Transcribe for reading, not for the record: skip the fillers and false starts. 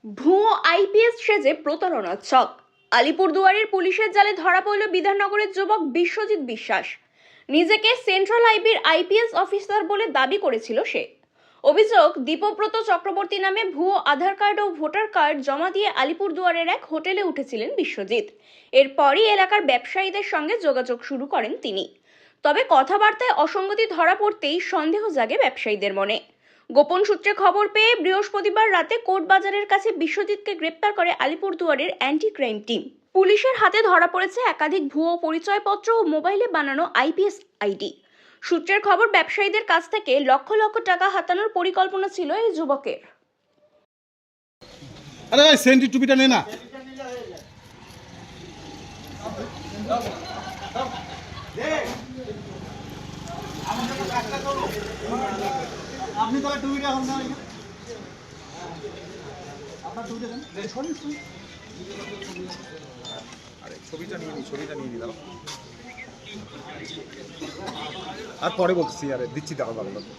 ভুয়ো আইপিএস সেজে প্রতারণার ছক। আলিপুরদুয়ারের পুলিশের জালে ধরা পড়ল বিধাননগরের যুবক বিশ্বজিৎ বিশ্বাস। নিজেকে সেন্ট্রাল আইবির আইপিএস অফিসার বলে দাবি করেছিল সে। অভিযোগ, দীপব্রত চক্রবর্তী নামে ভুয়ো আধার কার্ড ও ভোটার কার্ড জমা দিয়ে আলিপুরদুয়ারের এক হোটেলে উঠেছিলেন বিশ্বজিৎ। এরপরই এলাকার ব্যবসায়ীদের সঙ্গে যোগাযোগ শুরু করেন তিনি। তবে কথাবার্তায় অসঙ্গতি ধরা পড়তেই সন্দেহ জাগে ব্যবসায়ীদের মনে। গোপন সূত্রে খবর পেয়ে বৃহস্পতিবার রাতে কোর্ট বাজারের কাছে বিশ্বজিৎকে গ্রেপ্তার করে আলিপুরদুয়ারের অ্যান্টি ক্রাইম টিম। পুলিশের হাতে ধরা পড়েছে একাধিক ভুয়ো পরিচয়পত্র ও মোবাইলে বানানো আইপিএস আইডি। সূত্রের খবর, ব্যবসায়ীদের কাছ থেকে লক্ষ লক্ষ টাকা হাতানোর পরিকল্পনা ছিল এই যুবকের। আরে ভাই সেন্টি টুপিটা নে না। আপনি তাহলে টুপিটা এখন না, আপনার টুপিটা দেন। আরে ছবিটা নিয়ে নি দাও। আর পরে বলছি, আরে দিচ্ছি দেখো ভালো নাকি।